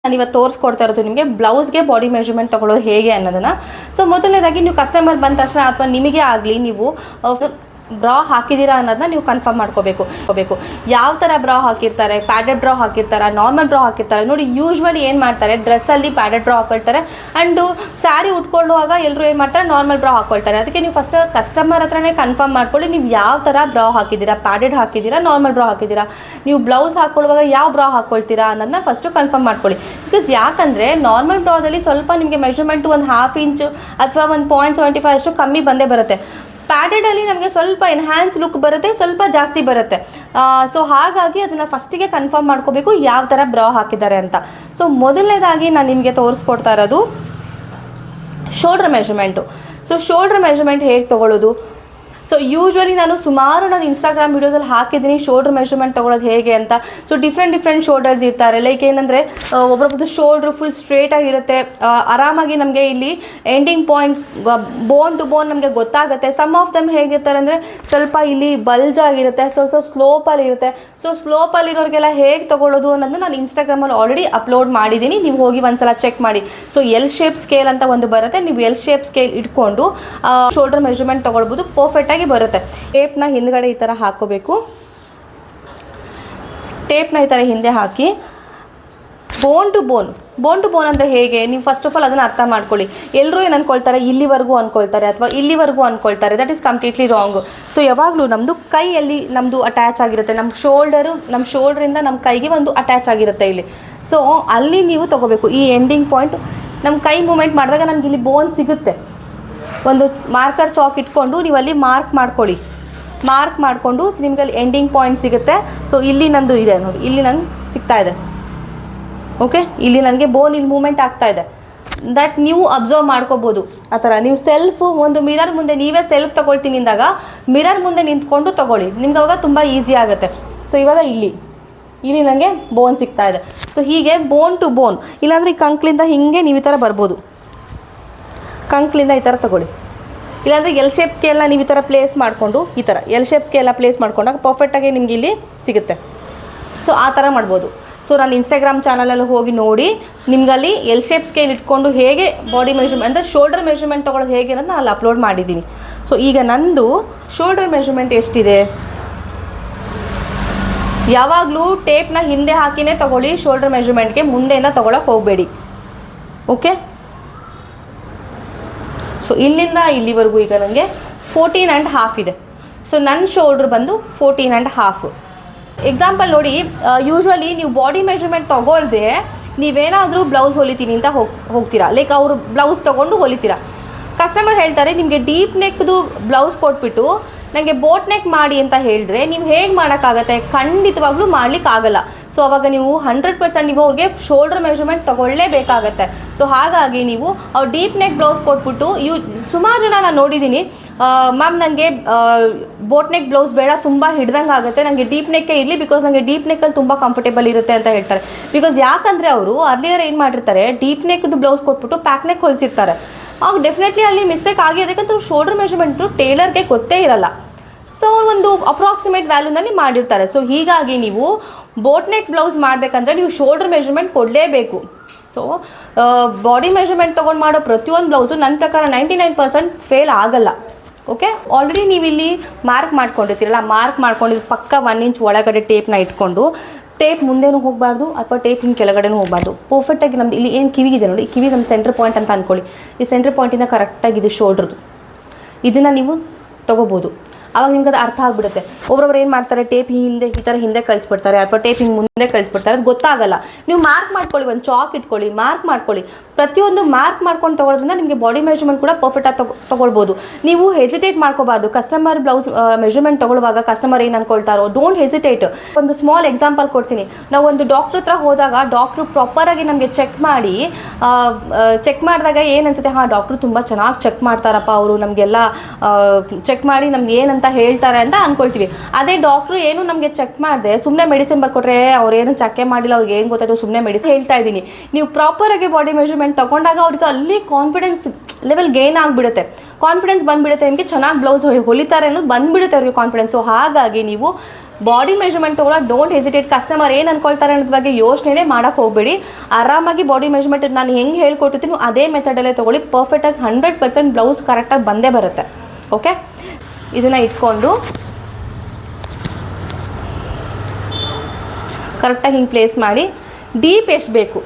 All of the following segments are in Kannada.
ನಾನು ಇವತ್ತು ತೋರಿಸ್ಕೊಡ್ತಾ ಇರೋದು ನಿಮಗೆ ಬ್ಲೌಸ್ಗೆ ಬಾಡಿ ಮೆಜರ್ಮೆಂಟ್ ತೊಗೊಳ್ಳೋದು ಹೇಗೆ ಅನ್ನೋದನ್ನು. ಸೊ ಮೊದಲನೇದಾಗಿ ನೀವು ಕಸ್ಟಮರ್ ಬಂದ ತಕ್ಷಣ ಅಥವಾ ನಿಮಗೆ ಆಗಲಿ ನೀವು ಬ್ರಾ ಹಾಕಿದ್ದೀರಾ ಅನ್ನೋದನ್ನ ನೀವು ಕನ್ಫರ್ಮ್ ಮಾಡ್ಕೋಬೇಕು. ಯಾವ ಥರ ಬ್ರಾ ಹಾಕಿರ್ತಾರೆ, ಪ್ಯಾಡೆಡ್ ಬ್ರಾ ಹಾಕಿರ್ತಾರೆ, ನಾರ್ಮಲ್ ಬ್ರಾ ಹಾಕಿರ್ತಾರೆ. ನೋಡಿ ಯೂಶ್ವಲಿ ಏನು ಮಾಡ್ತಾರೆ, ಡ್ರೆಸ್ಸಲ್ಲಿ ಪ್ಯಾಡೆಡ್ ಬ್ರಾ ಹಾಕೊಳ್ತಾರೆ ಆ್ಯಂಡು ಸ್ಯಾರಿ ಉಟ್ಕೊಳ್ಳುವಾಗ ಎಲ್ಲರೂ ಏನು ಮಾಡ್ತಾರೆ, ನಾರ್ಮಲ್ ಬ್ರಾ ಹಾಕ್ಕೊಳ್ತಾರೆ. ಅದಕ್ಕೆ ನೀವು ಫಸ್ಟ್ ಕಸ್ಟಮರ್ ಹತ್ರನೇ ಕನ್ಫರ್ಮ್ ಮಾಡ್ಕೊಳ್ಳಿ ನೀವು ಯಾವ ಥರ ಬ್ರಾ ಹಾಕಿದ್ದೀರಾ, ಪ್ಯಾಡೆಡ್ ಹಾಕಿದ್ದೀರಾ, ನಾರ್ಮಲ್ ಬ್ರಾ ಹಾಕಿದ್ದೀರಾ. ನೀವು ಬ್ಲೌಸ್ ಹಾಕ್ಕೊಳ್ಳುವಾಗ ಯಾವ ಬ್ರಾ ಹಾಕ್ಕೊಳ್ತೀರಾ ಅನ್ನೋದನ್ನ ಫಸ್ಟು ಕನ್ಫರ್ಮ್ ಮಾಡ್ಕೊಳ್ಳಿ. ಬಿಕಾಸ್ ಯಾಕಂದರೆ ನಾರ್ಮಲ್ ಬ್ರಾದಲ್ಲಿ ಸ್ವಲ್ಪ ನಿಮಗೆ ಮೆಜರ್ಮೆಂಟು ಒಂದು 1/2 ಇಂಚು ಅಥವಾ 1.75 ಅಷ್ಟು ಕಮ್ಮಿ ಬಂದೇ ಬರುತ್ತೆ. ಪ್ಯಾಡೆಡಲ್ಲಿ ನಮಗೆ ಸ್ವಲ್ಪ ಎನ್ಹ್ಯಾನ್ಸ್ ಲುಕ್ ಬರುತ್ತೆ, ಸ್ವಲ್ಪ ಜಾಸ್ತಿ ಬರುತ್ತೆ. ಸೊ ಹಾಗಾಗಿ ಅದನ್ನು ಫಸ್ಟಿಗೆ ಕನ್ಫರ್ಮ್ ಮಾಡ್ಕೋಬೇಕು ಯಾವ ಥರ ಬ್ರಾ ಹಾಕಿದ್ದಾರೆ ಅಂತ. ಸೊ ಮೊದಲನೇದಾಗಿ ನಾನು ನಿಮಗೆ ತೋರಿಸ್ಕೊಡ್ತಾ ಇರೋದು shoulder measurement. So shoulder measurement ಹೇಗೆ ತೊಗೊಳ್ಳೋದು. ಸೊ ಯೂಶ್ವಲಿ ನಾನು ಸುಮಾರು ನಾನು ಇನ್ಸ್ಟಾಗ್ರಾಮ್ ವೀಡಿಯೋಸಲ್ಲಿ ಹಾಕಿದ್ದೀನಿ ಶೋಲ್ಡ್ರ್ ಮೆಜರ್ಮೆಂಟ್ ತೊಗೊಳ್ಳೋದು ಹೇಗೆ ಅಂತ. ಸೊ ಡಿಫ್ರೆಂಟ್ ಶೋಲ್ಡರ್ಸ್ ಇರ್ತಾರೆ. ಲೈಕ್ ಏನಂದರೆ ಒಬ್ಬರೊಬ್ಬರು ಶೋಲ್ಡ್ರು ಫುಲ್ ಸ್ಟ್ರೇಟಾಗಿರುತ್ತೆ, ಆರಾಮಾಗಿ ನಮಗೆ ಇಲ್ಲಿ ending point bone to bone ನಮಗೆ ಗೊತ್ತಾಗುತ್ತೆ. ಸಮ್ ಆಫ್ ದಮ್ ಹೇಗಿರ್ತಾರೆ ಅಂದರೆ ಸ್ವಲ್ಪ ಇಲ್ಲಿ ಬಲ್ಜ್ ಆಗಿರುತ್ತೆ, ಸೊ ಸ್ಲೋಪಲ್ಲಿ ಇರುತ್ತೆ. ಸೊ ಸ್ಲೋಪಲ್ಲಿರೋರಿಗೆಲ್ಲ ಹೇಗೆ ತೊಗೊಳ್ಳೋದು ಅನ್ನೋದನ್ನ ನಾನು ಇನ್ಸ್ಟಾಗ್ರಾಮಲ್ಲಿ ಆಲ್ರೆಡಿ ಅಪ್ಲೋಡ್ ಮಾಡಿದ್ದೀನಿ, ನೀವು ಹೋಗಿ ಒಂದ್ಸಲ ಚೆಕ್ ಮಾಡಿ. ಸೊ ಎಲ್ ಶೇಪ್ ಸ್ಕೇಲ್ ಅಂತ ಒಂದು ಬರುತ್ತೆ, ನೀವು ಎಲ್ ಶೇಪ್ ಸ್ಕೇಲ್ ಇಟ್ಕೊಂಡು ಶೋಲ್ಡರ್ ಮೆಜರ್ಮೆಂಟ್ ತೊಗೊಳ್ಬೋದು, ಪರ್ಫೆಕ್ಟಾಗಿ ಬರುತ್ತೆ. ಟೇಪ್ನ ಹಿಂದ್ಗಡೆ ಈ ಥರ ಹಾಕೋಬೇಕು. ಟೇಪ್ನ ಈ ಥರ ಹಿಂದೆ ಹಾಕಿ ಬೋನ್ ಟು ಬೋನ್ ಅಂದರೆ ಹೇಗೆ, ನೀವು ಫಸ್ಟ್ ಆಫ್ ಆಲ್ ಅದನ್ನು ಅರ್ಥ ಮಾಡ್ಕೊಳ್ಳಿ. ಎಲ್ಲರೂ ಏನು ಅಂದ್ಕೊಳ್ತಾರೆ, ಇಲ್ಲಿವರೆಗೂ ಅಂದ್ಕೊಳ್ತಾರೆ ಅಥವಾ ಇಲ್ಲಿವರೆಗೂ ಅಂದ್ಕೊಳ್ತಾರೆ. That is completely wrong. So ಯಾವಾಗಲೂ ನಮ್ಮದು ಕೈಯಲ್ಲಿ ನಮ್ಮದು ಅಟ್ಯಾಚ್ ಆಗಿರುತ್ತೆ, ನಮ್ಮ ಶೋಲ್ಡ್ರಿಂದ ನಮ್ಮ ಕೈಗೆ ಒಂದು ಅಟ್ಯಾಚ್ ಆಗಿರುತ್ತೆ ಇಲ್ಲಿ. ಸೊ ಅಲ್ಲಿ ನೀವು ತೊಗೋಬೇಕು ಈ ಎಂಡಿಂಗ್ ಪಾಯಿಂಟ್. ನಮ್ಮ ಕೈ ಮೂಮೆಂಟ್ ಮಾಡಿದಾಗ ನಮ್ಗೆ ಇಲ್ಲಿ ಬೋನ್ ಸಿಗುತ್ತೆ. ಒಂದು ಮಾರ್ಕರ್ ಚಾಕ್ ಇಟ್ಕೊಂಡು ನೀವು ಅಲ್ಲಿ ಮಾರ್ಕ್ ಮಾಡಿಕೊಂಡು ನಿಮ್ಗೆ ಅಲ್ಲಿ ಎಂಡಿಂಗ್ ಪಾಯಿಂಟ್ ಸಿಗುತ್ತೆ. ಸೊ ಇಲ್ಲಿ ನಂದು ಇದೆ ನೋಡಿ, ಇಲ್ಲಿ ನಂಗೆ ಸಿಗ್ತಾ ಇದೆ. ಓಕೆ, ಇಲ್ಲಿ ನನಗೆ ಬೋನ್ ಇಲ್ಲಿ ಮೂಮೆಂಟ್ ಆಗ್ತಾ ಇದೆ. ದಟ್ ನೀವು ಅಬ್ಸರ್ವ್ ಮಾಡ್ಕೋಬೋದು. ಆ ಥರ ನೀವು ಒಂದು ಮಿರರ್ ಮುಂದೆ ನೀವೇ ಸೆಲ್ಫ್ ತೊಗೊಳ್ತೀನಿ ಅಂದಾಗ ಮಿರರ್ ಮುಂದೆ ನಿಂತ್ಕೊಂಡು ತೊಗೊಳ್ಳಿ, ನಿಮ್ಗೆ ಅವಾಗ ತುಂಬ ಈಸಿ ಆಗುತ್ತೆ. ಸೊ ಇವಾಗ ಇಲ್ಲಿ ನನಗೆ ಬೋನ್ ಸಿಗ್ತಾ ಇದೆ. ಸೊ ಹೀಗೆ ಬೋನ್ ಟು ಬೋನ್, ಇಲ್ಲಾಂದರೆ ಈ ಕಂಕ್ಲಿಂದ ಹೀಗೆ ನೀವು ಈ ಥರ ಬರ್ಬೋದು. ಕಂಕ್ಲಿಂದ ಈ ಥರ ತೊಗೊಳ್ಳಿ. ಇಲ್ಲಾಂದರೆ ಎಲ್ ಶೇಪ್ ಸ್ಕೇಲ್ನ ನೀವು ಈ ಥರ ಪ್ಲೇಸ್ ಮಾಡಿಕೊಂಡು ಈ ಥರ ಎಲ್ ಶೇಪ್ ಸ್ಕೇಲ್ನ ಪ್ಲೇಸ್ ಮಾಡ್ಕೊಂಡಾಗ ಪರ್ಫೆಕ್ಟಾಗಿ ನಿಮ್ಗೆ ಇಲ್ಲಿ ಸಿಗುತ್ತೆ. ಸೊ ಆ ಥರ ಮಾಡ್ಬೋದು. ಸೊ ನಾನು ಇನ್ಸ್ಟಾಗ್ರಾಮ್ ಚಾನಲಲ್ಲಿ ಹೋಗಿ ನೋಡಿ ನಿಮ್ಗಲ್ಲಿ ಎಲ್ ಶೇಪ್ ಸ್ಕೇಲ್ ಇಟ್ಕೊಂಡು ಹೇಗೆ ಬಾಡಿ ಮೆಜರ್ಮೆಂಟ್ ಅಂದರೆ ಶೋಲ್ಡರ್ ಮೆಜರ್ಮೆಂಟ್ ತೊಗೊಳ್ಳೋದು ಹೇಗೆ ಅನ್ನೋದು ನಾನು ಅಲ್ಲಿ ಅಪ್ಲೋಡ್ ಮಾಡಿದ್ದೀನಿ. ಸೊ ಈಗ ನಂದು ಶೋಲ್ಡರ್ ಮೆಜರ್ಮೆಂಟ್ ಎಷ್ಟಿದೆ. ಯಾವಾಗಲೂ ಟೇಪ್ನ ಹಿಂದೆ ಹಾಕಿನೇ ತೊಗೊಳ್ಳಿ ಶೋಲ್ಡರ್ ಮೆಜರ್ಮೆಂಟ್ಗೆ, ಮುಂದೆಯಿಂದ ತೊಗೊಳಕ್ಕೆ ಹೋಗಬೇಡಿ. ಓಕೆ, ಸೊ ಇಲ್ಲಿಂದ ಇಲ್ಲಿವರೆಗೂ ಈಗ ನನಗೆ 14.5 ಇದೆ. ಸೊ ನನ್ನ ಶೋಲ್ಡ್ರ್ ಬಂದು 14.5. ಎಕ್ಸಾಂಪಲ್ ನೋಡಿ, ಯೂಶ್ವಲಿ ನೀವು ಬಾಡಿ ಮೆಜರ್ಮೆಂಟ್ ತೊಗೊಳ್ದೆ ನೀವೇನಾದರೂ ಬ್ಲೌಸ್ ಹೊಲಿತೀನಿ ಅಂತ ಹೋಗ್ತೀರಾ. ಲೈಕ್ ಅವರು ಬ್ಲೌಸ್ ತೊಗೊಂಡು ಹೊಲಿತೀರಾ. ಕಸ್ಟಮರ್ ಹೇಳ್ತಾರೆ ನಿಮಗೆ ಡೀಪ್ ನೆಕ್ದು ಬ್ಲೌಸ್ ಕೊಟ್ಬಿಟ್ಟು ನನಗೆ ಬೋಟ್ ನೆಕ್ ಮಾಡಿ ಅಂತ ಹೇಳಿದ್ರೆ ನೀವು ಹೇಗೆ ಮಾಡೋಕ್ಕಾಗತ್ತೆ, ಖಂಡಿತವಾಗ್ಲೂ ಮಾಡಲಿಕ್ಕಾಗಲ್ಲ. ಸೊ ಅವಾಗ ನೀವು 100% ನೀವು ಅವ್ರಿಗೆ ಶೋಲ್ಡರ್ ಮೆಜರ್ಮೆಂಟ್ ತೊಗೊಳ್ಳೇಬೇಕಾಗತ್ತೆ. ಸೊ ಹಾಗಾಗಿ ನೀವು ಅವ್ರು ಡೀಪ್ ನೆಕ್ ಬ್ಲೌಸ್ ಕೊಟ್ಬಿಟ್ಟು ಸುಮಾರು ಜನ ನಾನು ನೋಡಿದ್ದೀನಿ, ಮ್ಯಾಮ್ ನನಗೆ ಬೋಟ್ ನೆಕ್ ಬ್ಲೌಸ್ ಬೇಡ, ತುಂಬ ಹಿಡ್ದಂಗೆ ಆಗುತ್ತೆ, ನನಗೆ ಡೀಪ್ ನೆಕ್ಕೇ ಇರಲಿ, ಬಿಕಾಸ್ ನನಗೆ ಡೀಪ್ ನೆಕ್ಕಲ್ಲಿ ತುಂಬ ಕಂಫರ್ಟೇಬಲ್ ಇರುತ್ತೆ ಅಂತ ಹೇಳ್ತಾರೆ. ಬಿಕಾಸ್ ಯಾಕಂದರೆ ಅವರು ಅರ್ಲಿಯರ್ ಏನು ಮಾಡಿರ್ತಾರೆ, ಡೀಪ್ ನೆಕ್ದು ಬ್ಲೌಸ್ ಕೊಟ್ಬಿಟ್ಟು ಪ್ಯಾಕ್ ನೆಕ್ ಹೊಲಿಸಿರ್ತಾರೆ. ಆಗ ಡೆಫಿನೆಟ್ಲಿ ಅಲ್ಲಿ ಮಿಸ್ಟೇಕ್ ಆಗಿರೋದಕ್ಕಂತ ಶೋಲ್ಡರ್ ಮೆಜರ್ಮೆಂಟು ಟೇಲರ್ಗೆ ಗೊತ್ತೇ ಇರಲ್ಲ. ಸೊ ಒಂದು ಅಪ್ರಾಕ್ಸಿಮೇಟ್ ವ್ಯಾಲ್ಯೂನಲ್ಲಿ ಮಾಡಿರ್ತಾರೆ. ಸೊ ಹೀಗಾಗಿ ನೀವು ಬೋಟ್ ನೆಕ್ ಬ್ಲೌಸ್ ಮಾಡಬೇಕಂದ್ರೆ ನೀವು ಶೋಲ್ಡರ್ ಮೆಜರ್ಮೆಂಟ್ ಕೊಡಲೇಬೇಕು. ಸೊ ಬಾಡಿ ಮೆಜರ್ಮೆಂಟ್ ತೊಗೊಂಡು ಮಾಡೋ ಪ್ರತಿಯೊಂದು ಬ್ಲೌಸು ನನ್ನ ಪ್ರಕಾರ 99% ಫೇಲ್ ಆಗಲ್ಲ. ಓಕೆ, ಆಲ್ರೆಡಿ ನೀವು ಇಲ್ಲಿ ಮಾರ್ಕ್ ಮಾಡ್ಕೊಂಡಿರ್ತೀರಲ್ಲ, ಮಾರ್ಕ್ ಮಾಡ್ಕೊಂಡಿದ್ದು ಪಕ್ಕ 1 ಇಂಚ್ ಒಳಗಡೆ ಟೇಪ್ನ ಇಟ್ಕೊಂಡು, ಟೇಪ್ ಮುಂದೆನೂ ಹೋಗಬಾರ್ದು ಅಥವಾ ಟೇಪ್ ಹಿಂಗೆ ಕೆಳಗಡೆನೂ ಹೋಗಬಾರ್ದು. ಪರ್ಫೆಕ್ಟಾಗಿ ನಮ್ದು ಇಲ್ಲಿ ಏನು ಕಿವಿಗಿದೆ ನೋಡಿ, ಕಿವಿ ನಮ್ಮ ಸೆಂಟ್ರ್ ಪಾಯಿಂಟ್ ಅಂತ ಅಂದ್ಕೊಳ್ಳಿ. ಈ ಸೆಂಟ್ರ್ ಪಾಯಿಂಟಿಂದ ಕರೆಕ್ಟಾಗಿದೆ ಶೋಲ್ಡ್ರದು. ಇದನ್ನು ನೀವು ತೊಗೋಬೋದು. ಆವಾಗ ನಿಮ್ಗೆ ಅದು ಅರ್ಥ ಆಗಿಬಿಡುತ್ತೆ. ಒಬ್ಬೊಬ್ರು ಏನು ಮಾಡ್ತಾರೆ, ಟೇಪ್ ಹಿಂದೆ ಈ ಥರ ಹಿಂದೆ ಕಳಿಸ್ಬಿಡ್ತಾರೆ ಅಥವಾ ಟೇಪ್ ಹಿಂಗೆ ಮುಂದೆ ಕಳಿಸ್ಬಿಡ್ತಾರೆ, ಅದು ಗೊತ್ತಾಗಲ್ಲ. ನೀವು ಮಾರ್ಕ್ ಮಾಡ್ಕೊಳ್ಳಿ, ಒಂದು ಚಾಕ್ ಇಟ್ಕೊಳ್ಳಿ, ಮಾರ್ಕ್ ಮಾಡ್ಕೊಳ್ಳಿ. ಪ್ರತಿಯೊಂದು ಮಾರ್ಕ್ ಮಾಡ್ಕೊಂಡು ತೊಗೊಳೋದ್ರಿಂದ ನಿಮಗೆ ಬಾಡಿ ಮೆಜರ್ಮೆಂಟ್ ಕೂಡ ಪರ್ಫೆಕ್ಟಾಗಿ ತೊಗೊಳ್ಬೋದು. ನೀವು ಹೆಸಿಟೇಟ್ ಮಾಡ್ಕೋಬಾರ್ದು. ಕಸ್ಟಮರ್ ಬ್ಲೌಸ್ ಮೆಜರ್ಮೆಂಟ್ ತೊಗೊಳ್ಳುವಾಗ ಕಸ್ಟಮರ್ ಏನು ಅಂದ್ಕೊಳ್ತಾರೋ, ಡೋಂಟ್ ಹೆಸಿಟೇಟ್. ಒಂದು ಸ್ಮಾಲ್ ಎಕ್ಸಾಂಪಲ್ ಕೊಡ್ತೀನಿ. ನಾವು ಒಂದು ಡಾಕ್ಟ್ರ್ ಹತ್ರ ಹೋದಾಗ ಡಾಕ್ಟ್ರು ಪ್ರಾಪರಾಗಿ ನಮಗೆ ಚೆಕ್ ಮಾಡಿದಾಗ ಏನು ಅನ್ಸುತ್ತೆ, ಹಾಂ ಡಾಕ್ಟ್ರು ತುಂಬ ಚೆನ್ನಾಗಿ ಚೆಕ್ ಮಾಡ್ತಾರಪ್ಪ, ಅವರು ನಮಗೆಲ್ಲ ಚೆಕ್ ಮಾಡಿ ನಮ್ಗೆ ಏನಂತ ಹೇಳ್ತಾರೆ ಅಂತ ಅಂದ್ಕೊಳ್ತೀವಿ. ಅದೇ ಡಾಕ್ಟ್ರು ಏನು ನಮಗೆ ಚೆಕ್ ಮಾಡಿದೆ ಸುಮ್ಮನೆ ಮೆಡಿಸಿನ್ ಬರ್ಕೊಟ್ರೆ, ಅವ್ರು ಏನು ಚೆಕ್ಕೇ ಮಾಡಿಲ್ಲ, ಅವ್ರಿಗೆ ಏನು ಗೊತ್ತಾಯ್ತು, ಸುಮ್ಮನೆ ಮೆಡಿಸಿನ್ ಹೇಳ್ತಾ ಇದ್ದೀನಿ. ನೀವು ಪ್ರಾಪರಾಗಿ ಬಾಡಿ ಮೆಜರ್ಮೆಂಟ್ ತೊಗೊಂಡಾಗ ಅವ್ರಿಗೆ ಅಲ್ಲಿ ಕಾನ್ಫಿಡೆನ್ಸ್ ಲೆವೆಲ್ ಗೇನ್ ಆಗಿಬಿಡುತ್ತೆ. ಕಾನ್ಫಿಡೆನ್ಸ್ ಬಂದುಬಿಡುತ್ತೆ, ನಿಮಗೆ ಚೆನ್ನಾಗಿ ಬ್ಲೌಸ್ ಹೊಲಿತಾರೆ ಅನ್ನೋದು ಬಂದುಬಿಡುತ್ತೆ ಅವ್ರಿಗೆ ಕಾನ್ಫಿಡೆನ್ಸ್. ಸೊ ಹಾಗಾಗಿ ನೀವು ಬಾಡಿ ಮೆಜರ್ಮೆಂಟ್ ತೊಗೊಳ್ಳೋ ಡೋಂಟ್ ಹೆಸಿಟೇಟ್. ಕಸ್ಟಮರ್ ಏನು ಅಂದ್ಕೊಳ್ತಾರೆ ಅನ್ನೋದ್ರ ಬಗ್ಗೆ ಯೋಚನೆ ಮಾಡೋಕ್ಕೆ ಹೋಗಬೇಡಿ. ಆರಾಮಾಗಿ ಬಾಡಿ ಮೆಜರ್ಮೆಂಟ್ ನಾನು ಹೆಂಗೆ ಹೇಳ್ಕೊಟ್ಟಿರ್ತೀನಿ ಅದೇ ಮೆಥಡಲ್ಲೇ ತೊಗೊಳ್ಳಿ. ಪರ್ಫೆಕ್ಟಾಗಿ 100% ಬ್ಲೌಸ್ ಕರೆಕ್ಟಾಗಿ ಬಂದೇ ಬರುತ್ತೆ. ಓಕೆ, ಇದನ್ನು ಇಟ್ಕೊಂಡು ಕರೆಕ್ಟಾಗಿ ಹಿಂಗೆ ಪ್ಲೇಸ್ ಮಾಡಿ. ಡೀಪ್ ಎಷ್ಟು ಬೇಕು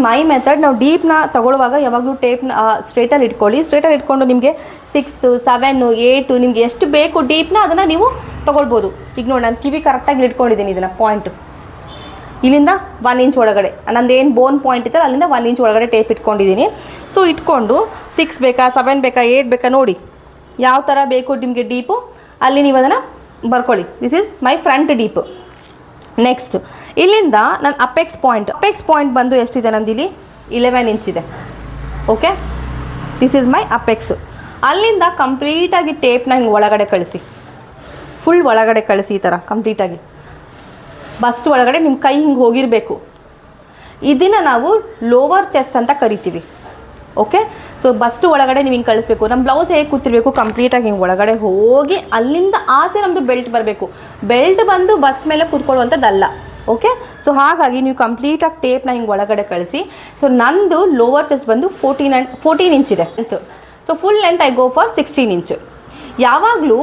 ಮೈ ಮೆಥಡ್, ನಾವು ಡೀಪ್ನ ತೊಗೊಳ್ಳುವಾಗ ಯಾವಾಗಲೂ ಟೇಪ್ನ ಸ್ಟ್ರೇಟಲ್ಲಿ ಇಟ್ಕೊಳ್ಳಿ. ಸ್ಟ್ರೇಟಲ್ಲಿ ಇಟ್ಕೊಂಡು ನಿಮಗೆ 6, 7, 8 ನಿಮಗೆ ಎಷ್ಟು ಬೇಕು ಡೀಪ್ನ ಅದನ್ನು ನೀವು ತೊಗೊಳ್ಬೋದು. ಈಗ ನೋಡಿ ನಾನು ಕಿವಿ ಕರೆಕ್ಟಾಗಿ ಇಟ್ಕೊಂಡಿದ್ದೀನಿ. ಇದನ್ನು ಪಾಯಿಂಟು ಇಲ್ಲಿಂದ 1 ಇಂಚ್ ಒಳಗಡೆ ನಂದೇನು ಬೋನ್ ಪಾಯಿಂಟ್ ಇತ್ತಲ್ಲ ಅಲ್ಲಿಂದ 1 ಇಂಚ್ ಒಳಗಡೆ ಟೇಪ್ ಇಟ್ಕೊಂಡಿದ್ದೀನಿ. ಸೊ ಇಟ್ಕೊಂಡು 6 ಬೇಕಾ 7 ಬೇಕಾ 8 ಬೇಕಾ ನೋಡಿ ಯಾವ ಥರ ಬೇಕು ನಿಮಗೆ ಡೀಪು ಅಲ್ಲಿ ನೀವು ಅದನ್ನು ಬರ್ಕೊಳ್ಳಿ. This is my front deep. Next ಇಲ್ಲಿಂದ ನನ್ನ ಅಪೆಕ್ಸ್ ಪಾಯಿಂಟ್ ಬಂದು ಎಷ್ಟಿದೆ ನಂದಿಲ್ಲಿ 11 ಇಂಚ್ ಇದೆ. Okay, this is my apex. ಅಲ್ಲಿಂದ ಕಂಪ್ಲೀಟಾಗಿ ಟೇಪ್ನ ಹಿಂಗೆ ಒಳಗಡೆ ಕಳಿಸಿ, ಫುಲ್ ಒಳಗಡೆ ಕಳಿಸಿ ಈ ಥರ ಕಂಪ್ಲೀಟಾಗಿ. ಬಸ್ಟ್ ಒಳಗಡೆ ನಿಮ್ಮ ಕೈ ಹಿಂಗೆ ಹೋಗಿರಬೇಕು. ಇದನ್ನು ನಾವು ಲೋವರ್ ಚೆಸ್ಟ್ ಅಂತ ಕರಿತೀವಿ. ಓಕೆ, ಸೊ ಬಸ್ಟ್ ಒಳಗಡೆ ನೀವು ಹಿಂಗೆ ಕಳಿಸ್ಬೇಕು. ನಮ್ಮ ಬ್ಲೌಸ್ ಹೇಗೆ ಕೂತಿರ್ಬೇಕು ಕಂಪ್ಲೀಟಾಗಿ ಹಿಂಗೆ ಒಳಗಡೆ ಹೋಗಿ ಅಲ್ಲಿಂದ ಆಚೆ ನಮ್ಮದು ಬೆಲ್ಟ್ ಬರಬೇಕು. ಬೆಲ್ಟ್ ಬಂದು ಬಸ್ಟ್ ಮೇಲೆ ಕೂತ್ಕೊಳ್ಳುವಂಥದ್ದಲ್ಲ. ಓಕೆ, ಸೊ ಹಾಗಾಗಿ ನೀವು ಕಂಪ್ಲೀಟಾಗಿ ಟೇಪ್ನ ಹಿಂಗೆ ಒಳಗಡೆ ಕಳಿಸಿ. ಸೊ ನಂದು ಲೋವರ್ ಚೆಸ್ಟ್ ಬಂದು 14 ಇಂಚ್ ಇದೆ. So full length I go for 16 inch. ಯಾವಾಗಲೂ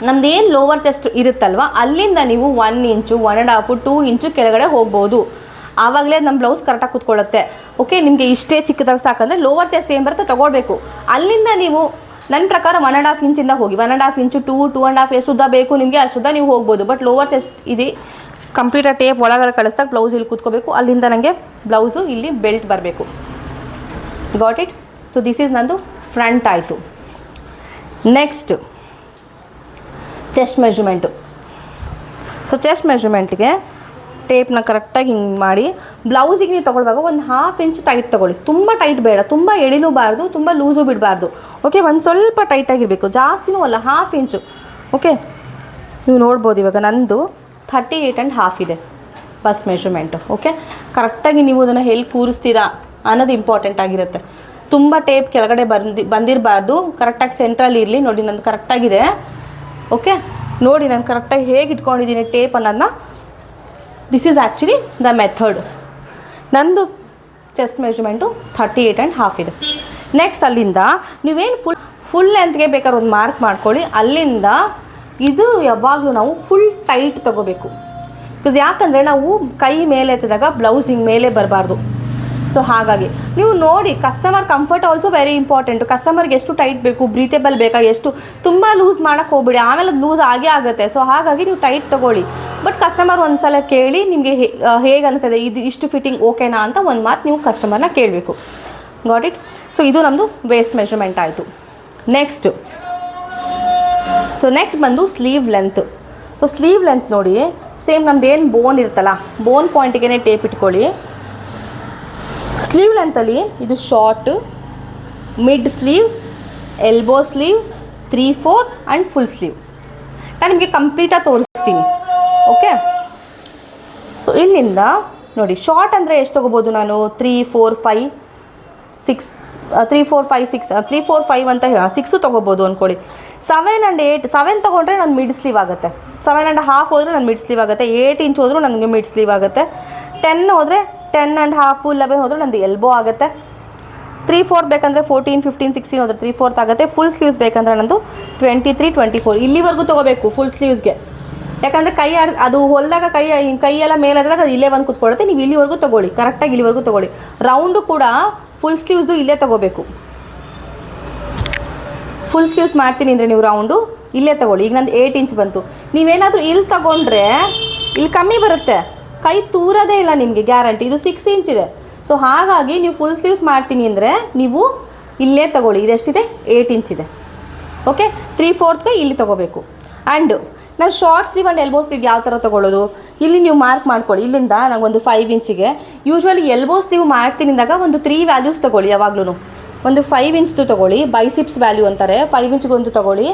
ನಮ್ದು ಏನು ಲೋವರ್ ಚೆಸ್ಟ್ ಇರುತ್ತಲ್ವ ಅಲ್ಲಿಂದ ನೀವು 1 ಇಂಚು 1.5 2 ಇಂಚು ಕೆಳಗಡೆ ಹೋಗ್ಬೋದು. ಆವಾಗಲೇ ನಮ್ಮ ಬ್ಲೌಸ್ ಕರೆಕ್ಟಾಗಿ ಕೂತ್ಕೊಳ್ಳುತ್ತೆ. ಓಕೆ, ನಿಮಗೆ ಇಷ್ಟೇ ಚಿಕ್ಕದಾಗಿ ಸಾಕಂದರೆ ಲೋವರ್ ಚೆಸ್ಟ್ ಏನು ಬರುತ್ತೆ ತೊಗೊಳ್ಬೇಕು. ಅಲ್ಲಿಂದ ನೀವು ನನ್ನ ಪ್ರಕಾರ 1.5 ಇಂಚಿಂದ ಹೋಗಿ 1.5 ಇಂಚು 2.5 ಎಷ್ಟು ಉದ್ದ ಬೇಕು ನಿಮಗೆ ಅಷ್ಟುದ್ದ ನೀವು ಹೋಗ್ಬೋದು. ಬಟ್ ಲೋವರ್ ಚೆಸ್ಟ್ ಇದೆ ಕಂಪ್ಲೀಟಾಗಿ ಟೇಪ್ ಒಳಗಡೆ ಕಳಿಸ್ದಾಗ ಬ್ಲೌಸ್ ಇಲ್ಲಿ ಕೂತ್ಕೋಬೇಕು. ಅಲ್ಲಿಂದ ನನಗೆ ಬ್ಲೌಸು ಇಲ್ಲಿ ಬೆಲ್ಟ್ ಬರಬೇಕು. Got it? So this is ನಂದು ಫ್ರಂಟ್ ಆಯಿತು. Next chest measurement. So chest ಮೆಜರ್ಮೆಂಟ್ಗೆ ಟೇಪ್ನ ಕರೆಕ್ಟಾಗಿ ಹಿಂಗೆ ಮಾಡಿ ಬ್ಲೌಸಿಗೆ ನೀವು ತೊಗೊಳ್ಳುವಾಗ ಒಂದು 1/2 ಇಂಚ್ ಟೈಟ್ ತೊಗೊಳ್ಳಿ. ತುಂಬ ಟೈಟ್ ಬೇಡ, ತುಂಬ ಎಳಿಲೂಬಾರ್ದು, ತುಂಬ ಲೂಸು ಬಿಡಬಾರ್ದು. ಓಕೆ, ಒಂದು ಸ್ವಲ್ಪ ಟೈಟಾಗಿರಬೇಕು, ಜಾಸ್ತಿನೂ ಅಲ್ಲ, 1/2 ಇಂಚು. ಓಕೆ, ನೀವು ನೋಡ್ಬೋದು ಇವಾಗ ನಂದು 38.5 ಇದೆ ಬಸ್ಟ್ ಮೆಜರ್ಮೆಂಟು. ಓಕೆ, ಕರೆಕ್ಟಾಗಿ ನೀವು ಅದನ್ನು ಎಲ್ಲಿ ಕೂರಿಸ್ತೀರಾ ಅನ್ನೋದು ಇಂಪಾರ್ಟೆಂಟ್ ಆಗಿರುತ್ತೆ. ತುಂಬ ಟೇಪ್ ಕೆಳಗಡೆ ಬಂದಿರಬಾರ್ದು, ಕರೆಕ್ಟಾಗಿ ಸೆಂಟ್ರಲ್ಲಿ ಇರಲಿ. ನೋಡಿ ನಂದು ಕರೆಕ್ಟಾಗಿದೆ. ಓಕೆ, ನೋಡಿ ನಾನು ಕರೆಕ್ಟಾಗಿ ಹೇಗೆ ಇಟ್ಕೊಂಡಿದ್ದೀನಿ ಟೇಪ್ ಅನ್ನೋದನ್ನ. This is actually the method. ನಂದು ಚೆಸ್ಟ್ ಮೆಜರ್ಮೆಂಟು 38.5 ಇದೆ. ನೆಕ್ಸ್ಟ್ ಅಲ್ಲಿಂದ ನೀವೇನು ಫುಲ್ ಲೆಂತ್ಗೆ ಬೇಕಾದ್ರೆ ಒಂದು ಮಾರ್ಕ್ ಮಾಡ್ಕೊಳ್ಳಿ. ಅಲ್ಲಿಂದ ಇದು ಯಾವಾಗಲೂ ನಾವು ಫುಲ್ ಟೈಟ್ ತೊಗೋಬೇಕು. ಬಿಕಾಸ್ ಯಾಕಂದರೆ ನಾವು ಕೈ ಮೇಲೆ ಎತ್ತಿದಾಗ ಬ್ಲೌಸ್ ಹಿಂಗೆ ಮೇಲೆ ಬರಬಾರ್ದು. ಸೊ ಹಾಗಾಗಿ ನೀವು ನೋಡಿ customer comfort also very important. ಕಸ್ಟಮರ್ಗೆ ಎಷ್ಟು ಟೈಟ್ ಬೇಕು, ಬ್ರೀತೇಬಲ್ ಬೇಕಾ, ಎಷ್ಟು ತುಂಬ ಲೂಸ್ ಮಾಡೋಕ್ಕೆ ಹೋಗ್ಬಿಡಿ, ಆಮೇಲೆ ಅದು ಲೂಸ್ ಆಗೇ ಆಗುತ್ತೆ. ಸೊ ಹಾಗಾಗಿ ನೀವು ಟೈಟ್ ತೊಗೊಳ್ಳಿ. ಬಟ್ ಕಸ್ಟಮರ್ ಒಂದು ಸಲ ಕೇಳಿ ನಿಮಗೆ ಹೇಗೆ ಅನಿಸ್ತದೆ, ಇದು ಇಷ್ಟು ಫಿಟ್ಟಿಂಗ್ ಓಕೆನಾ ಅಂತ ಒಂದು ಮಾತು ನೀವು ಕಸ್ಟಮರ್ನ ಕೇಳಬೇಕು. Got it? ಸೊ ಇದು ನಮ್ಮದು ವೇಸ್ಟ್ ಮೆಜರ್ಮೆಂಟ್ ಆಯಿತು. ನೆಕ್ಸ್ಟ್ ಬಂದು sleeve length. So sleeve length ನೋಡಿ ಸೇಮ್ ನಮ್ದು ಏನು ಬೋನ್ ಇರುತ್ತಲ್ಲ ಬೋನ್ ಪಾಯಿಂಟಿಗೆ ಟೇಪ್ ಇಟ್ಕೊಳ್ಳಿ. ಸ್ಲೀವ್ ಲೆಂತಲ್ಲಿ ಇದು short, mid sleeve, elbow sleeve, 3/4 and full sleeve. ನಾನು ನಿಮಗೆ ಕಂಪ್ಲೀಟಾಗಿ ತೋರಿಸ್ತೀನಿ. ಓಕೆ, ಸೊ ಇಲ್ಲಿಂದ ನೋಡಿ ಶಾರ್ಟ್ ಅಂದರೆ ಎಷ್ಟು ತೊಗೋಬೋದು ನಾನು 3, 4, 5, 6 3, 4, 5, 6 3, 4, 5 ಅಂತ 6 ತೊಗೋಬೋದು ಅಂದ್ಕೊಳ್ಳಿ. 7 and 8 7 ತೊಗೊಂಡ್ರೆ ನನ್ನ ಮಿಡ್ ಸ್ಲೀವ್ ಆಗುತ್ತೆ. 7.5 ಹೋದರೆ ನನ್ನ ಮಿಡ್ ಸ್ಲೀವ್ ಆಗುತ್ತೆ. 8 ಇಂಚ್ ಹೋದರೂ ನನಗೆ ಮಿಡ್ ಸ್ಲೀವ್ ಆಗುತ್ತೆ. 10 ಹೋದರೆ 10.5, 11 ಹೋದರೆ ನಂದು ಎಲ್ಬೋ ಆಗುತ್ತೆ. 3/4 ಬೇಕಂದರೆ 14, 15, 16 ಹೋದರೆ 3/4 ಆಗುತ್ತೆ. ಫುಲ್ ಸ್ಲೀವ್ಸ್ ಬೇಕಂದರೆ ನಂದು 23, 24 ಇಲ್ಲಿವರೆಗೂ ತೊಗೋಬೇಕು ಫುಲ್ ಸ್ಲೀವ್ಸ್ಗೆ. ಯಾಕಂದರೆ ಅದು ಹೊಲಿದಾಗ ಕೈಯೆಲ್ಲ ಮೇಲಾದಾಗ ಅದು ಇಲ್ಲೇ ಬಂದು ಕೂತ್ಕೊಳ್ಳುತ್ತೆ. ನೀವು ಇಲ್ಲಿವರೆಗೂ ತೊಗೊಳ್ಳಿ, ಕರೆಕ್ಟಾಗಿ ಇಲ್ಲಿವರೆಗೂ ತೊಗೊಳ್ಳಿ. ರೌಂಡು ಕೂಡ ಫುಲ್ ಸ್ಲೀವ್ಸ್ದು ಇಲ್ಲೇ ತೊಗೋಬೇಕು. ಫುಲ್ ಸ್ಲೀವ್ಸ್ ಮಾಡ್ತೀನಿ ಅಂದರೆ ನೀವು ರೌಂಡು ಇಲ್ಲೇ ತೊಗೊಳ್ಳಿ. ಈಗ ನಂದು 8 ಇಂಚ್ ಬಂತು. ನೀವೇನಾದರೂ ಇಲ್ಲಿ ತೊಗೊಂಡ್ರೆ ಇಲ್ಲಿ ಕಮ್ಮಿ ಬರುತ್ತೆ, ಕೈ ತೂರೋದೇ ಇಲ್ಲ ನಿಮಗೆ ಗ್ಯಾರಂಟಿ. ಇದು 6 ಇಂಚ್ ಇದೆ. ಸೊ ಹಾಗಾಗಿ ನೀವು ಫುಲ್ ಸ್ಲೀವ್ಸ್ ಮಾಡ್ತೀನಿ ಅಂದರೆ ನೀವು ಇಲ್ಲೇ ತೊಗೊಳ್ಳಿ. ಇದೆಷ್ಟಿದೆ 8 ಇಂಚ್ ಇದೆ. ಓಕೆ, 3/4 ಇಲ್ಲಿ ತೊಗೋಬೇಕು. ಆ್ಯಂಡ್ ನಾನು short sleeve and elbow sleeve ಯಾವ ಥರ ತೊಗೊಳ್ಳೋದು ಇಲ್ಲಿ ನೀವು ಮಾರ್ಕ್ ಮಾಡ್ಕೊಳ್ಳಿ. ಇಲ್ಲಿಂದ ನನಗೊಂದು 5 ಇಂಚಿಗೆ ಯೂಶ್ವಲಿ ಎಲ್ಬೋ ಸ್ಲೀವ್ ಮಾಡ್ತೀನಿ ಅಂದಾಗ ಒಂದು 3 ವ್ಯಾಲ್ಯೂಸ್ ತೊಗೊಳ್ಳಿ. ಯಾವಾಗಲೂ ಒಂದು 5 ಇಂಚ್ದು ತೊಗೊಳ್ಳಿ, ಬೈಸಿಪ್ಸ್ ವ್ಯಾಲ್ಯೂ ಅಂತಾರೆ. 5 ಇಂಚ್ಗೊಂದು ತೊಗೊಳ್ಳಿ.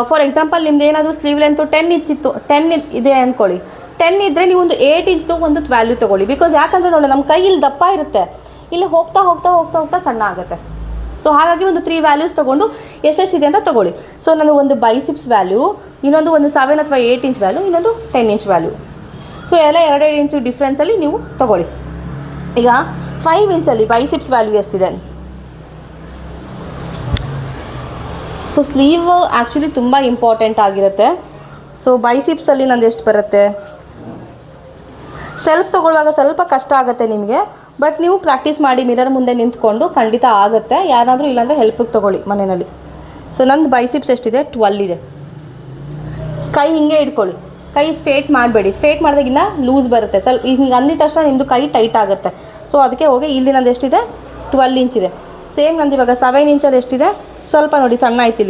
ಫಾರ್ ಎಕ್ಸಾಂಪಲ್ ನಿಮ್ದು ಏನಾದರೂ ಸ್ಲೀವ್ ಲೆಂತು 10 ಇಂಚ್ ಇತ್ತು, 10 ಇದೆ ಅಂದ್ಕೊಳ್ಳಿ. 10 ಇದ್ದರೆ ನೀವು ಒಂದು 8 ಇಂಚ್ದು ಒಂದು ವ್ಯಾಲ್ಯೂ ತೊಗೊಳ್ಳಿ. ಬಿಕಾಸ್ ಯಾಕಂದರೆ ನೋಡಿ ನಮ್ಮ ಕೈ ಇಲ್ಲಿ ದಪ್ಪ ಇರುತ್ತೆ, ಇಲ್ಲಿ ಹೋಗ್ತಾ ಹೋಗ್ತಾ ಹೋಗ್ತಾ ಹೋಗ್ತಾ ಸಣ್ಣ ಆಗುತ್ತೆ. ಸೊ ಹಾಗಾಗಿ ಒಂದು 3 ವ್ಯಾಲ್ಯೂಸ್ ತೊಗೊಂಡು ಎಷ್ಟೆಷ್ಟಿದೆ ಅಂತ ತೊಗೊಳ್ಳಿ. ಸೊ ನಾನು ಒಂದು ಬೈಸಿಪ್ಸ್ ವ್ಯಾಲ್ಯೂ, ಇನ್ನೊಂದು 7 ಅಥವಾ 8 ಇಂಚ್ ವ್ಯಾಲ್ಯೂ, ಇನ್ನೊಂದು 10 ಇಂಚ್ ವ್ಯಾಲ್ಯೂ. ಸೊ ಎಲ್ಲ 2 ಇಂಚು ಡಿಫ್ರೆನ್ಸಲ್ಲಿ ನೀವು ತೊಗೊಳ್ಳಿ. ಈಗ 5 ಇಂಚಲ್ಲಿ ಬೈಸಿಪ್ಸ್ ವ್ಯಾಲ್ಯೂ ಎಷ್ಟಿದೆ? ಸೊ ಸ್ಲೀವ್ ಆ್ಯಕ್ಚುಲಿ ತುಂಬ ಇಂಪಾರ್ಟೆಂಟ್ ಆಗಿರುತ್ತೆ. ಸೊ ಬೈಸಿಪ್ಸಲ್ಲಿ ನಂದು ಎಷ್ಟು ಬರುತ್ತೆ? ಸೆಲ್ಫ್ ತೊಗೊಳ್ಳುವಾಗ ಸ್ವಲ್ಪ ಕಷ್ಟ ಆಗುತ್ತೆ ನಿಮಗೆ, ಬಟ್ ನೀವು ಪ್ರಾಕ್ಟೀಸ್ ಮಾಡಿ ಮಿರರ್ ಮುಂದೆ ನಿಂತ್ಕೊಂಡು ಖಂಡಿತ ಆಗುತ್ತೆ. ಯಾರಾದರೂ ಇಲ್ಲಾಂದರೆ ಹೆಲ್ಪಿಗೆ ತೊಗೊಳ್ಳಿ ಮನೆಯಲ್ಲಿ. ಸೊ ನಂದು ಬೈಸಿಪ್ಸ್ ಎಷ್ಟಿದೆ? 12 ಇದೆ. ಕೈ ಹಿಂಗೆ ಇಟ್ಕೊಳ್ಳಿ, ಕೈ ಸ್ಟ್ರೇಟ್ ಮಾಡಬೇಡಿ. ಸ್ಟ್ರೇಟ್ ಮಾಡಿದಾಗಿನ್ನ ಲೂಸ್ ಬರುತ್ತೆ. ಸ್ವಲ್ಪ ಹಿಂಗೆ ಅಂದಿದ ತಕ್ಷಣ ನಿಮ್ಮದು ಕೈ ಟೈಟ್ ಆಗುತ್ತೆ. ಸೊ ಅದಕ್ಕೆ ಹೋಗಿ ಇಲ್ಲಿ ನಂದು ಎಷ್ಟಿದೆ? 12 ಇಂಚಿದೆ. ಸೇಮ್ ನಂದು ಇವಾಗ 7 ಇಂಚಲ್ಲಿ ಎಷ್ಟಿದೆ? ಸ್ವಲ್ಪ ನೋಡಿ ಸಣ್ಣ ಆಯ್ತು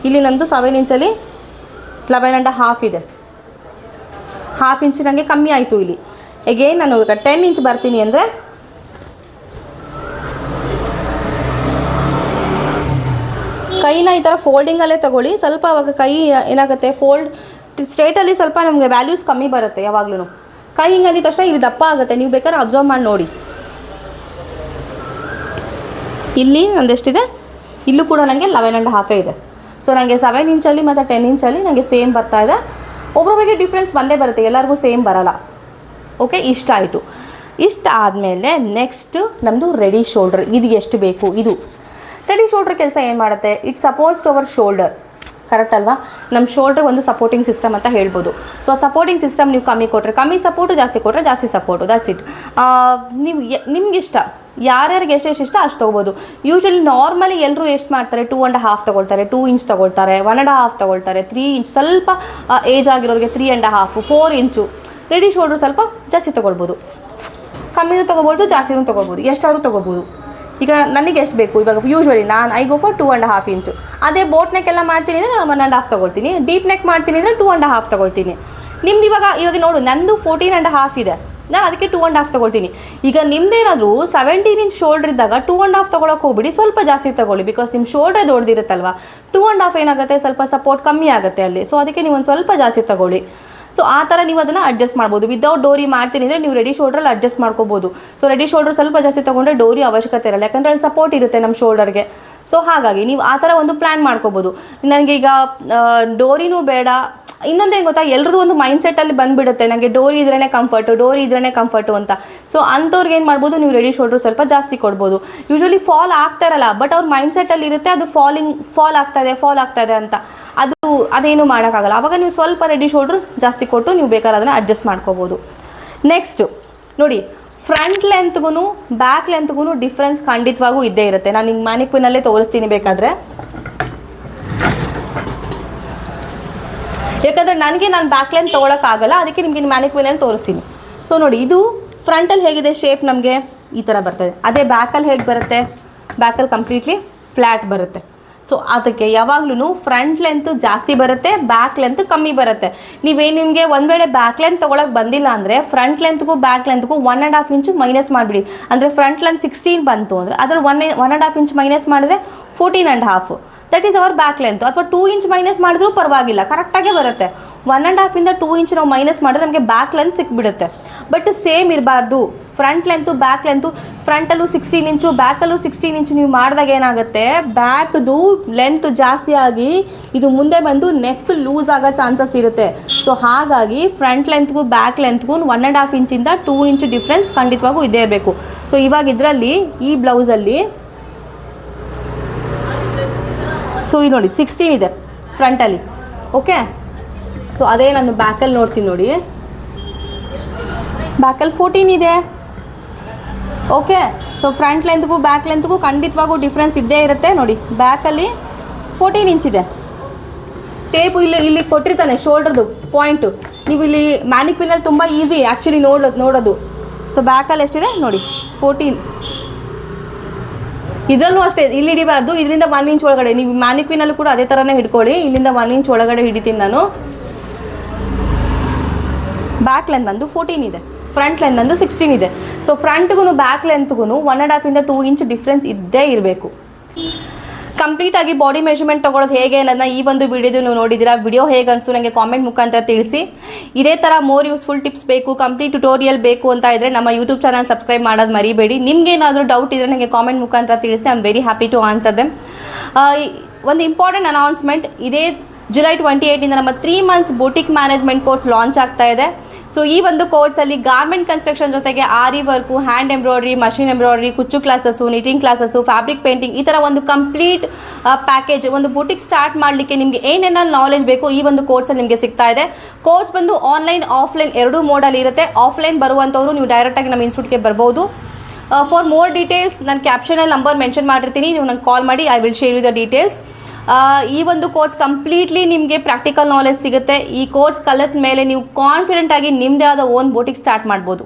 ಇಲ್ಲಿ ನಂದು 7 ಇಂಚಲ್ಲಿ 11.5 ಇದೆ. ಹಾಫ್ ಇಂಚ್ ನನಗೆ ಕಮ್ಮಿ ಆಯಿತು ಇಲ್ಲಿ. ಎಗೇನ್ ನಾನು ಈಗ 10 ಇಂಚ್ ಬರ್ತೀನಿ ಅಂದರೆ ಕೈನ ಈ ಥರ ಫೋಲ್ಡಿಂಗಲ್ಲೇ ತಗೊಳ್ಳಿ. ಸ್ವಲ್ಪ ಅವಾಗ ಕೈ ಏನಾಗುತ್ತೆ, ಫೋಲ್ಡ್ ಸ್ಟ್ರೇಟಲ್ಲಿ ಸ್ವಲ್ಪ ನಮಗೆ ವ್ಯಾಲ್ಯೂಸ್ ಕಮ್ಮಿ ಬರುತ್ತೆ. ಯಾವಾಗಲೂ ಕೈ ಹಿಂಗೆ ಅಂದಿದ ತಕ್ಷಣ ಇಲ್ಲಿ ದಪ್ಪ ಆಗುತ್ತೆ. ನೀವು ಬೇಕಾದ್ರೆ ಅಬ್ಸರ್ವ್ ಮಾಡಿ ನೋಡಿ. ಇಲ್ಲಿ ನಂದೆಷ್ಟಿದೆ? ಇಲ್ಲೂ ಕೂಡ ನನಗೆ 11.5 ಇದೆ. ಸೊ ನನಗೆ 7 ಇಂಚಲ್ಲಿ ಮತ್ತು 10 ಇಂಚಲ್ಲಿ ನನಗೆ ಸೇಮ್ ಬರ್ತಾ ಇದೆ. ಒಬ್ಬೊಬ್ಬರಿಗೆ ಡಿಫ್ರೆನ್ಸ್ ಬಂದೇ ಬರುತ್ತೆ, ಎಲ್ಲರಿಗೂ ಸೇಮ್ ಬರೋಲ್ಲ. ಓಕೆ, ಇಷ್ಟ ಆಯಿತು. ಇಷ್ಟ ಆದಮೇಲೆ ನೆಕ್ಸ್ಟು ನಮ್ಮದು ರೆಡಿ ಶೋಲ್ಡರ್. ಇದು ಎಷ್ಟು ಬೇಕು? ಇದು ರೆಡಿ ಶೋಲ್ಡರ್ ಕೆಲಸ ಏನು ಮಾಡುತ್ತೆ? It supports our shoulder. Correct ಅಲ್ವಾ? ನಮ್ಮ ಶೋಲ್ಡ್ರ್ ಒಂದು ಸಪೋರ್ಟಿಂಗ್ ಸಿಸ್ಟಮ್ ಅಂತ ಹೇಳ್ಬೋದು. ಸೊ ಆ ಸಪೋರ್ಟಿಂಗ್ ಸಿಸ್ಟಮ್ ನೀವು ಕಮ್ಮಿ ಕೊಟ್ಟರೆ ಕಮ್ಮಿ ಸಪೋರ್ಟು, ಜಾಸ್ತಿ ಕೊಟ್ಟರೆ ಜಾಸ್ತಿ ಸಪೋರ್ಟು. That's it. ನೀವು ನಿಮ್ಗಿಷ್ಟ, ಯಾರ್ಯಾರಿಗೆ ಎಷ್ಟೆಷ್ಟು ಇಷ್ಟ ಅಷ್ಟು ತೊಗೋಬೋದು. ಯೂಶ್ವಲಿ ನಾರ್ಮಲಿ ಎಲ್ಲರೂ ಎಷ್ಟು ಮಾಡ್ತಾರೆ? 2.5 ತೊಗೊಳ್ತಾರೆ, 2 ಇಂಚ್ ತೊಗೊಳ್ತಾರೆ, 1.5 ತೊಗೊಳ್ತಾರೆ, 3 ಇಂಚ್. ಸ್ವಲ್ಪ ಏಜ್ ಆಗಿರೋರಿಗೆ 3.5, 4 ಇಂಚು. ರೆಡಿ ಶೋಲ್ಡ್ರ್ ಸ್ವಲ್ಪ ಜಾಸ್ತಿ ತೊಗೊಳ್ಬೋದು, ಕಮ್ಮಿನೂ ತೊಗೋಬೋದು, ಜಾಸ್ತಿನೂ ತೊಗೋಬೋದು, ಎಷ್ಟಾದ್ರೂ ತೊಗೋಬೋದು. ಈಗ ನನಗೆ ಎಷ್ಟು ಬೇಕು? ಇವಾಗ ಯೂಶ್ವಲಿ ಐ ಗೋ ಫಾರ್ 2.5 ಇಂಚು. ಅದೇ ಬೋಟ್ ನೆಕ್ ಎಲ್ಲ ಮಾಡ್ತೀನಿ ಅಂದರೆ ನಾನು 1.5 ತೊಗೊಳ್ತೀನಿ. ಡೀಪ್ ನೆಕ್ ಮಾಡ್ತೀನಿ ಅಂದರೆ 2.5 ತೊಗೊಳ್ತೀನಿ. ನಿಮ್ದು ಇವಾಗ ನೋಡು, ನಂದು 14.5 ಇದೆ, ನಾನು ಅದಕ್ಕೆ 2.5 ತೊಗೊಳ್ತೀನಿ. ಈಗ ನಿಮ್ದೇನಾದರೂ 17 ಇಂಚ್ ಶೋಲ್ಡ್ರ್ ಇದ್ದಾಗ 2.5 ತೊಗೊಳಕ್ಕೆ ಹೋಗ್ಬಿಡಿ, ಸ್ವಲ್ಪ ಜಾಸ್ತಿ ತೊಗೊಳ್ಳಿ. ಬಿಕಾಸ್ ನಿಮ್ಮ ಶೋಲ್ಡ್ರೇ ದೊಡ್ಡದಿರುತ್ತಲ್ವ. 2.5 ಏನಾಗುತ್ತೆ, ಸ್ವಲ್ಪ ಸಪೋರ್ಟ್ ಕಮ್ಮಿ ಆಗುತ್ತೆ ಅಲ್ಲಿ. ಸೊ ಅದಕ್ಕೆ ನೀವು ಒಂದು ಸ್ವಲ್ಪ ಜಾಸ್ತಿ ತೊಗೊಳ್ಳಿ. ಸೊ ಆ ಥರ ನೀವು ಅದನ್ನು ಅಡ್ಜಸ್ಟ್ ಮಾಡ್ಬೋದು. ವಿದೌಟ್ ಡೋರಿ ಮಾಡ್ತೀನಿ ಅಂದರೆ ನೀವು ರೆಡಿ ಶೋಲ್ಡ್ರಲ್ಲಿ ಅಡ್ಜಸ್ಟ್ ಮಾಡ್ಕೋಬೋದು. ಸೊ ರೆಡಿ ಶೋಲ್ಡ್ರ್ ಸ್ವಲ್ಪ ಜಾಸ್ತಿ ತೊಗೊಂಡ್ರೆ ಡೋರಿ ಅವಶ್ಯಕತೆ ಇರಲ್ಲ, ಯಾಕಂದರೆ ಅಲ್ಲಿ ಸಪೋರ್ಟ್ ಇರುತ್ತೆ ನಮ್ಮ ಶೋಲ್ಡರ್ಗೆ. ಸೊ ಹಾಗಾಗಿ ನೀವು ಆ ಥರ ಒಂದು ಪ್ಲ್ಯಾನ್ ಮಾಡ್ಕೋಬೋದು. ನನಗೆ ಈಗ ಡೋರಿನೂ ಬೇಡ. ಇನ್ನೊಂದೇನು ಗೊತ್ತಾ, ಎಲ್ರದ್ದು ಒಂದು ಮೈಂಡ್ಸೆಟ್ಟಲ್ಲಿ ಬಂದುಬಿಡುತ್ತೆ, ನನಗೆ ಡೋರಿ ಇದ್ರೇ ಕಂಫರ್ಟು ಅಂತ. ಸೊ ಅಂಥವ್ರಿಗೆ ಏನು ಮಾಡ್ಬೋದು, ನೀವು ರೆಡಿ ಶೋಲ್ಡ್ರ್ ಸ್ವಲ್ಪ ಜಾಸ್ತಿ ಕೊಡ್ಬೋದು. ಯೂಶ್ವಲಿ ಫಾಲ್ ಆಗ್ತಾ ಇರಲ್ಲ, ಬಟ್ ಅವ್ರ ಮೈಂಡ್ಸೆಟ್ಟಲ್ಲಿ ಇರುತ್ತೆ ಅದು ಫಾಲ್ ಆಗ್ತಾ ಇದೆ ಅಂತ. ಅದೇನು ಮಾಡೋಕ್ಕಾಗಲ್ಲ. ಆವಾಗ ನೀವು ಸ್ವಲ್ಪ ರೆಡಿ ಶೋಲ್ಡ್ರ್ ಜಾಸ್ತಿ ಕೊಟ್ಟು ನೀವು ಬೇಕಾದ್ರೆ ಅದನ್ನು ಅಡ್ಜಸ್ಟ್ ಮಾಡ್ಕೋಬೋದು. ನೆಕ್ಸ್ಟು ನೋಡಿ, ಫ್ರಂಟ್ ಲೆಂತ್ಗೂ ಬ್ಯಾಕ್ ಲೆಂತ್ಗೂ ಡಿಫ್ರೆನ್ಸ್ ಖಂಡಿತವಾಗೂ ಇದ್ದೇ ಇರುತ್ತೆ. ನಾನು ನಿಮ್ಗೆ ಮ್ಯಾನಿಕ್ವಿನಲ್ಲೇ ತೋರಿಸ್ತೀನಿ ಬೇಕಾದರೆ. ಯಾಕಂದರೆ ನಾನು ಬ್ಯಾಕ್ ಲೆಂತ್ ತೊಗೊಳಕ್ಕಾಗಲ್ಲ, ಅದಕ್ಕೆ ನಿಮಗೆ ಮ್ಯಾನಿಕ್ವಿನಲ್ಲಿ ತೋರಿಸ್ತೀನಿ. ಸೊ ನೋಡಿ, ಇದು ಫ್ರಂಟಲ್ಲಿ ಹೇಗಿದೆ ಶೇಪ್, ನಮಗೆ ಈ ಥರ ಬರ್ತದೆ. ಅದೇ ಬ್ಯಾಕಲ್ಲಿ ಹೇಗೆ ಬರುತ್ತೆ? ಬ್ಯಾಕಲ್ಲಿ ಕಂಪ್ಲೀಟ್ಲಿ ಫ್ಲ್ಯಾಟ್ ಬರುತ್ತೆ. ಸೊ ಅದಕ್ಕೆ ಯಾವಾಗ್ಲೂ ಫ್ರಂಟ್ ಲೆಂತ್ ಜಾಸ್ತಿ ಬರುತ್ತೆ, ಬ್ಯಾಕ್ ಲೆಂತ್ ಕಮ್ಮಿ ಬರುತ್ತೆ. ನಿಮಗೆ ಒಂದು ವೇಳೆ ಬ್ಯಾಕ್ ಲೆಂತ್ ತೊಗೊಳಕ್ಕೆ ಬಂದಿಲ್ಲ ಅಂದರೆ ಫ್ರಂಟ್ ಲೆಂತ್ಗೂ ಬ್ಯಾಕ್ ಲೆಂತ್ಗೂ 1.5 ಇಂಚು ಮೈನಸ್ ಮಾಡಿಬಿಡಿ. ಅಂದರೆ ಫ್ರಂಟ್ ಲೆಂತ್ 16 ಬಂತು ಅಂದರೆ ಅದರಲ್ಲಿ 1.5 ಇಂಚ್ ಮೈನಸ್ ಮಾಡಿದ್ರೆ 14.5. That is our back length. ಅಥವಾ 2 ಇಂಚ್ ಮೈನಸ್ ಮಾಡಿದ್ರೂ ಪರವಾಗಿಲ್ಲ, ಕರೆಕ್ಟಾಗೇ ಬರುತ್ತೆ. 1.5ಇಂದ 2 ಇಂಚ್ ನಾವು ಮೈನಸ್ ಮಾಡಿದ್ರೆ ನಮಗೆ ಬ್ಯಾಕ್ ಲೆಂತ್ ಸಿಕ್ಬಿಡುತ್ತೆ. ಬಟ್ ಸೇಮ್ ಇರಬಾರ್ದು. ಫ್ರಂಟ್ ಲೆಂತು ಬ್ಯಾಕ್ ಲೆಂತು, ಫ್ರಂಟಲ್ಲೂ 16 ಇಂಚು ಬ್ಯಾಕಲ್ಲೂ 16 ಇಂಚು ನೀವು ಮಾಡಿದಾಗ ಏನಾಗುತ್ತೆ, ಬ್ಯಾಕ್ದು ಲೆಂತ್ ಜಾಸ್ತಿ ಆಗಿ ಇದು ಮುಂದೆ ಬಂದು ನೆಕ್ ಲೂಸ್ ಆಗೋ ಚಾನ್ಸಸ್ ಇರುತ್ತೆ. ಸೊ ಹಾಗಾಗಿ ಫ್ರಂಟ್ ಲೆಂತ್ಗೂ ಬ್ಯಾಕ್ ಲೆಂತ್ಗೂ 1.5 ಇಂಚಿಂದ 2 ಇಂಚು ಡಿಫ್ರೆನ್ಸ್ ಖಂಡಿತವಾಗೂ ಇದ್ದೇ ಇರಬೇಕು. ಸೊ ಇವಾಗ ಇದರಲ್ಲಿ ಈ ಬ್ಲೌಸಲ್ಲಿ ಸೊ ಇದು ನೋಡಿ 16 ಇದೆ ಫ್ರಂಟಲ್ಲಿ. ಓಕೆ, ಸೊ ಅದೇ ನಾನು ಬ್ಯಾಕಲ್ಲಿ ನೋಡ್ತೀನಿ ನೋಡಿ, ಬ್ಯಾಕಲ್ಲಿ 14 ಇದೆ. ಓಕೆ, ಸೊ ಫ್ರಂಟ್ ಲೆಂತ್ಗೂ ಬ್ಯಾಕ್ ಲೆಂತ್ಗೂ ಖಂಡಿತವಾಗೂ ಡಿಫ್ರೆನ್ಸ್ ಇದ್ದೇ ಇರುತ್ತೆ. ನೋಡಿ, ಬ್ಯಾಕಲ್ಲಿ 14 ಇಂಚ್ ಇದೆ. ಟೇಪು ಇಲ್ಲಿ ಕೊಟ್ಟಿರ್ತಾನೆ ಶೋಲ್ಡ್ರದು ಪಾಯಿಂಟು. ನೀವು ಇಲ್ಲಿ ಮ್ಯಾನಿಕ್ವಿನಲ್ಲಿ ತುಂಬ ಈಸಿ ಆ್ಯಕ್ಚುಲಿ ನೋಡೋದು. ಸೊ ಬ್ಯಾಕಲ್ಲಿ ಎಷ್ಟಿದೆ ನೋಡಿ, 14. ಇದರಲ್ಲೂ ಅಷ್ಟೇ, ಇಲ್ಲಿ ಹಿಡಿಬಾರ್ದು, ಇದರಿಂದ 1 ಇಂಚ್ ಒಳಗಡೆ. ನೀವು ಮ್ಯಾನಿಕ್ವಿನಲ್ಲೂ ಕೂಡ ಅದೇ ಥರನೇ ಹಿಡ್ಕೊಳ್ಳಿ. ಇಲ್ಲಿಂದ 1 ಇಂಚ್ ಒಳಗಡೆ ಹಿಡಿತೀನಿ ನಾನು. ಬ್ಯಾಕ್ ಲೆಂತ್ ನಂದು 14 ಇದೆ, ಫ್ರಂಟ್ ಲೆಂತ್ ನಂದು 16 ಇದೆ. ಸೊ ಫ್ರಂಟ್ಗೂ ಬ್ಯಾಕ್ ಲೆಂತ್ಗೂ 1.5ಇಂದ 2 ಇಂಚ್ ಡಿಫ್ರೆನ್ಸ್ ಇದ್ದೇ ಇರಬೇಕು. ಕಂಪ್ಲೀಟ್ ಆಗಿ ಬಾಡಿ ಮೆಜರ್ಮೆಂಟ್ ತೊಗೊಳೋದು ಹೇಗೆ ಅನ್ನೋದನ್ನ ಈ ಒಂದು ವಿಡಿಯೋದು ನೀವು ನೋಡಿದ್ದೀರಾ. ವಿಡಿಯೋ ಹೇಗೆ ಅನಿಸ್ತು ನನಗೆ ಕಾಮೆಂಟ್ ಮುಖಾಂತರ ತಿಳಿಸಿ. ಇದೇ ಥರ ಮೋರ್ ಯೂಸ್ಫುಲ್ ಟಿಪ್ಸ್ ಬೇಕು, ಕಂಪ್ಲೀಟ್ ಟ್ಯುಟೋರಿಯಲ್ ಬೇಕು ಅಂತ ಇದ್ದರೆ ನಮ್ಮ ಯೂಟ್ಯೂಬ್ ಚಾನಲ್ ಸಬ್ಸ್ಕ್ರೈಬ್ ಮಾಡೋದು ಮರಿಬೇಡಿ. ನಿಮ್ಗೇನಾದರೂ ಡೌಟ್ ಇದ್ದರೆ ನನಗೆ ಕಾಮೆಂಟ್ ಮುಖಾಂತರ ತಿಳಿಸಿ. I am very happy to answer them. ಒಂದು ಇಂಪಾರ್ಟೆಂಟ್ ಅನೌನ್ಸ್ಮೆಂಟ್, ಇದೇ ಜುಲೈ 28 ನಮ್ಮ 3 months boutique management course launch ಆಗ್ತಾ ಇದೆ. ಸೊ ಈ ಒಂದು ಕೋರ್ಸಲ್ಲಿ ಗಾರ್ಮೆಂಟ್ ಕನ್ಸ್ಟ್ರಕ್ಷನ್ ಜೊತೆಗೆ aari work, hand embroidery, machine embroidery, ಕುಚ್ಚು classes, knitting classes, fabric painting, ಈ ಥರ ಒಂದು ಕಂಪ್ಲೀಟ್ ಪ್ಯಾಕೇಜ್, ಒಂದು ಬೂಟಿಕ್ ಸ್ಟಾರ್ಟ್ ಮಾಡಲಿಕ್ಕೆ ನಿಮಗೆ ಏನೇನೋ ನಾಲೆಜ್ ಬೇಕು ಈ ಒಂದು ಕೋರ್ಸಲ್ಲಿ ನಿಮಗೆ ಸಿಗ್ತಾ ಇದೆ. ಕೋರ್ಸ್ ಬಂದು ಆನ್ಲೈನ್ ಆಫ್ಲೈನ್ ಎರಡೂ ಮೋಡಲ್ಲಿ ಇರುತ್ತೆ. ಆಫ್ಲೈನ್ ಬರುವಂಥವ್ರು ನೀವು ಡೈರೆಕ್ಟಾಗಿ ನಮ್ಮ ಇನ್ಸ್ಟಿಟ್ಯೂಟ್ಗೆ ಬರ್ಬೋದು. ಫಾರ್ ಮೋರ್ ಡೀಟೇಲ್ಸ್ ನಾನು ಕ್ಯಾಪ್ಷನಲ್ಲಿ ನಂಬರ್ ಮೆನ್ಷನ್ ಮಾಡಿರ್ತೀನಿ, ನೀವು ನಂಗೆ ಕಾಲ್ ಮಾಡಿ, I will share you the details. ಈ ಒಂದು ಕೋರ್ಸ್ ಕಂಪ್ಲೀಟ್ಲಿ ನಿಮಗೆ ಪ್ರಾಕ್ಟಿಕಲ್ ನಾಲೆಜ್ ಸಿಗುತ್ತೆ. ಈ ಕೋರ್ಸ್ ಕಲಿತ ಮೇಲೆ ನೀವು ಕಾನ್ಫಿಡೆಂಟ್ ಆಗಿ ನಿಮ್ಮದೇ ಆದ ಓನ್ ಬೂಟಿಕ್ ಸ್ಟಾರ್ಟ್ ಮಾಡ್ಬೋದು.